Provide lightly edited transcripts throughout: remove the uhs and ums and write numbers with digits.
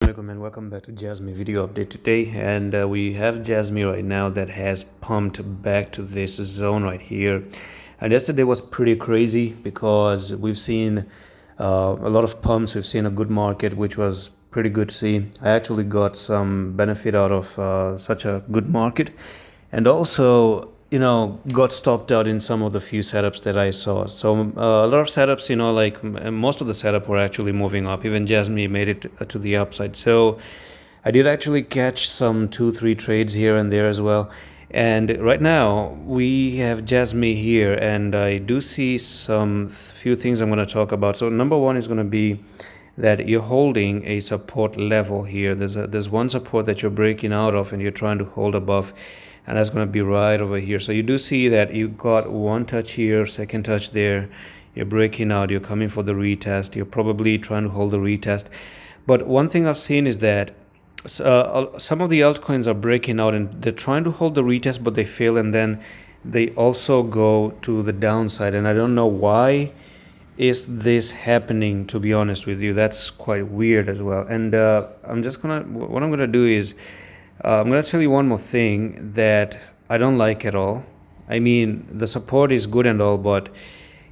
Assalamualaikum and welcome back to Jasmy video update today. And we have Jasmy right now that has pumped back to this zone right here. And yesterday was pretty crazy because we've seen a lot of pumps. We've seen a good market, which was pretty good to see. I actually got some benefit out of such a good market, and also got stopped out in some of the few setups that I saw. So a lot of setups, like most of the setup were actually moving up. Even Jasmy made it to the upside. So I did actually catch some 2-3 trades here and there as well. And right now we have Jasmy here, and I do see some few things I'm going to talk about. So number one is going to be that you're holding a support level here. There's one support that you're breaking out of and you're trying to hold above, and that's going to be right over here. So you do see that you got one touch here, second touch there, you're breaking out, you're coming for the retest, you're probably trying to hold the retest. But one thing I've seen is that some of the altcoins are breaking out and they're trying to hold the retest, but they fail, and then they also go to the downside. And I don't know why is this happening, to be honest with you. That's quite weird as well. And what I'm gonna do is I'm going to tell you one more thing that I don't like at all. I mean, the support is good and all, but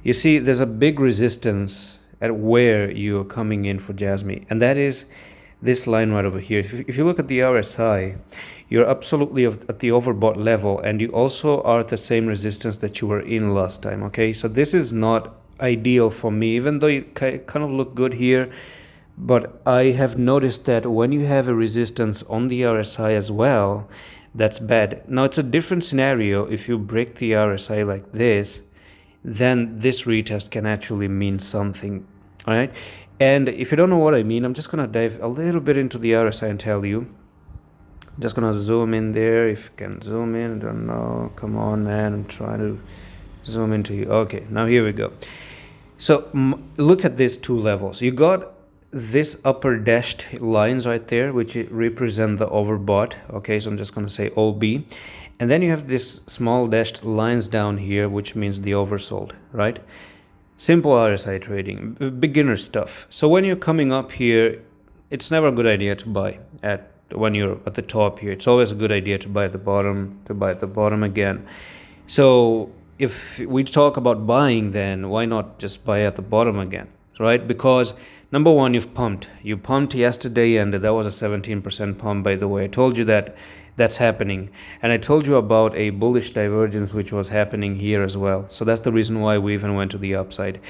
you see, there's a big resistance at where you're coming in for Jasmy, and that is this line right over here. If you look at the RSI, you're absolutely at the overbought level, and you also are at the same resistance that you were in last time, okay? So this is not ideal for me, even though you kind of look good here. But I have noticed that when you have a resistance on the RSI as well, that's bad. Now it's a different scenario. If you break the RSI like this, then this retest can actually mean something. All right. And if you don't know what I mean, I'm just going to dive a little bit into the RSI and tell you. I'm just going to zoom in there. If you can zoom in, I don't know. Come on, man. I'm trying to zoom into you. Okay, now here we go. So look at these two levels. You got this upper dashed lines right there, which represent the overbought. Okay, so I'm just going to say OB, and then you have this small dashed lines down here, which means the oversold, right? Simple RSI trading, beginner stuff. So when you're coming up here, it's never a good idea to buy when you're at the top here. It's always a good idea to buy at the bottom, again. So if we talk about buying, then why not just buy at the bottom again, right? Because number one, you pumped yesterday, and that was a 17% pump, by the way. I told you that that's happening, and I told you about a bullish divergence which was happening here as well. So that's the reason why we even went to the upside.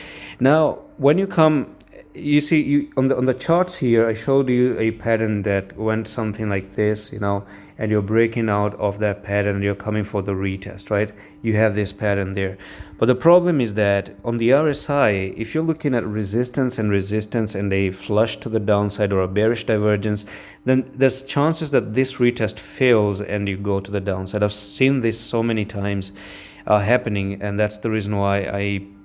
Now when you come, you see, on the charts here, I showed you a pattern that went something like this, and you're breaking out of that pattern, you're coming for the retest, right? You have this pattern there. But the problem is that on the RSI, if you're looking at resistance and a flush to the downside or a bearish divergence, then there's chances that this retest fails and you go to the downside. I've seen this so many times happening, and that's the reason why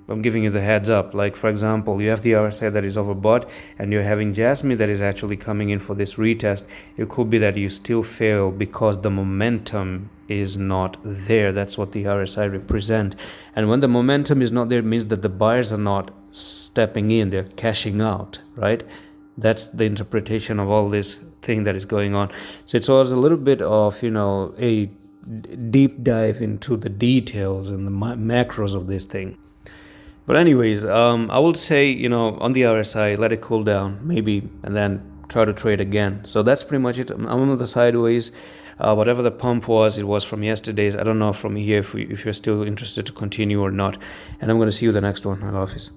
I'm giving you the heads up. Like, for example, you have the RSI that is overbought, and you're having Jasmy that is actually coming in for this retest. It could be that you still fail because the momentum is not there. That's what the RSI represent. And when the momentum is not there, it means that the buyers are not stepping in, they're cashing out, right? That's the interpretation of all this thing that is going on. So it's always a little bit of, a deep dive into the details and the macros of this thing. But anyways, I would say, on the RSI, let it cool down, maybe, and then try to trade again. So that's pretty much it. I'm on the sideways. Whatever the pump was, it was from yesterday's. I don't know from here if you're still interested to continue or not. And I'm going to see you the next one. I love this.